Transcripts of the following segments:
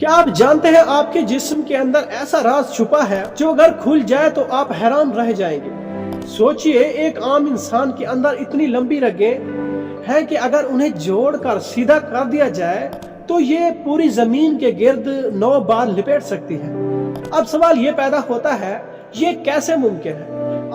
क्या आप जानते हैं आपके जिस्म के अंदर ऐसा राज छुपा है जो अगर खुल जाए तो आप हैरान रह जाएंगे। सोचिए, एक आम इंसान के अंदर इतनी लंबी रगें हैं कि अगर उन्हें जोड़कर सीधा कर दिया जाए तो ये पूरी जमीन के गिर्द 9 बार लिपेट सकती है। अब सवाल ये पैदा होता है, ये कैसे मुमकिन है?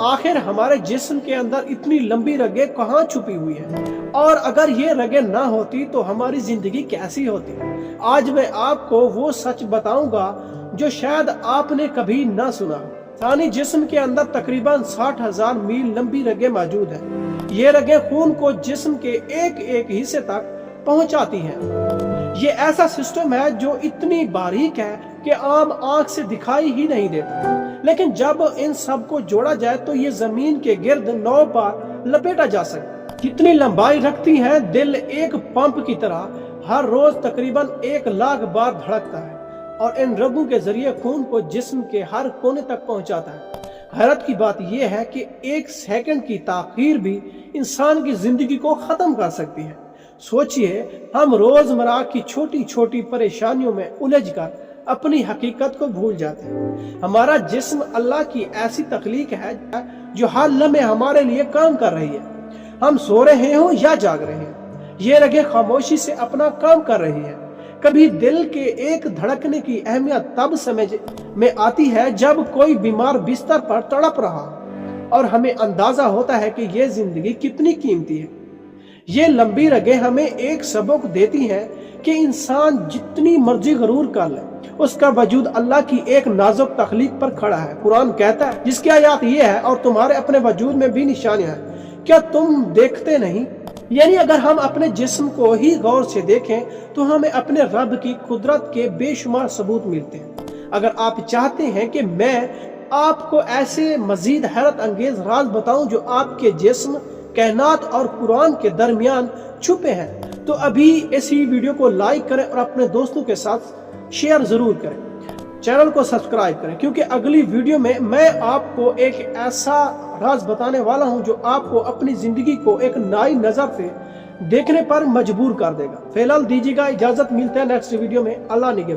आखिर हमारे जिस्म के अंदर इतनी लंबी रगें कहाँ छुपी हुई है? और अगर ये रगें ना होती तो हमारी जिंदगी कैसी होती? आज मैं आपको वो सच बताऊंगा जो शायद आपने कभी ना सुना। इंसानी जिस्म के अंदर तकरीबन 60,000 मील लंबी रगें मौजूद हैं। ये रगें खून को जिस्म के एक एक हिस्से तक पहुंचाती हैं। ये ऐसा सिस्टम है जो इतनी बारीक है कि आम आंख से दिखाई ही नहीं देता, लेकिन जब इन सब को जोड़ा जाए तो ये जमीन के गिर्द 9 बार लपेटा जा सकता है। कितनी लंबाई रखती है? दिल एक पंप की तरह हर रोज तकरीबन 1 लाख बार धड़कता है और इन रगों के जरिए खून को जिस्म के हर कोने तक पहुंचाता है। हैरत की बात यह है कि 1 सेकंड की ताखीर भी इंसान की जिंदगी को खत्म कर सकती है। सोचिए, हम रोजमर्रा की छोटी छोटी परेशानियों में उलझकर अपनी हकीकत को भूल जाते हैं। हमारा जिस्म अल्लाह की ऐसी तख्लीक है जो हर लम्हे हमारे लिए काम कर रही है। हम सो रहे हो या जाग रहे हैं, ये रगें खामोशी से अपना काम कर रही है। कभी दिल के एक धड़कने की अहमियत तब समझ में आती है जब कोई बीमार बिस्तर पर तड़प रहा और हमें अंदाजा होता है कि ये जिंदगी कितनी कीमती है। ये लंबी रगें हमें एक सबक देती हैं कि इंसान जितनी मर्जी गरूर कर ले, उसका वजूद अल्लाह की एक नाजुक तख्लीक पर खड़ा है। कुरान कहता है, जिसकी आयत ये है, और तुम्हारे अपने वजूद में भी निशानियां हैं, क्या तुम देखते नहीं? यानी अगर हम अपने जिस्म को ही गौर से देखें तो हमें अपने रब की कुदरत के बेशुमार सबूत मिलते हैं। अगर आप चाहते हैं कि मैं आपको ऐसे मजीद हैरत अंगेज राज बताऊं जो आपके जिस्म, कायनात और कुरान के दरमियान छुपे हैं, तो अभी इसी वीडियो को लाइक करें और अपने दोस्तों के साथ शेयर जरूर करें। चैनल को सब्सक्राइब करें, क्योंकि अगली वीडियो में मैं आपको एक ऐसा राज बताने वाला हूं जो आपको अपनी जिंदगी को एक नई नजर से देखने पर मजबूर कर देगा। फिलहाल दीजिएगा इजाजत, मिलते हैं नेक्स्ट वीडियो में। अल्लाह निगहबान।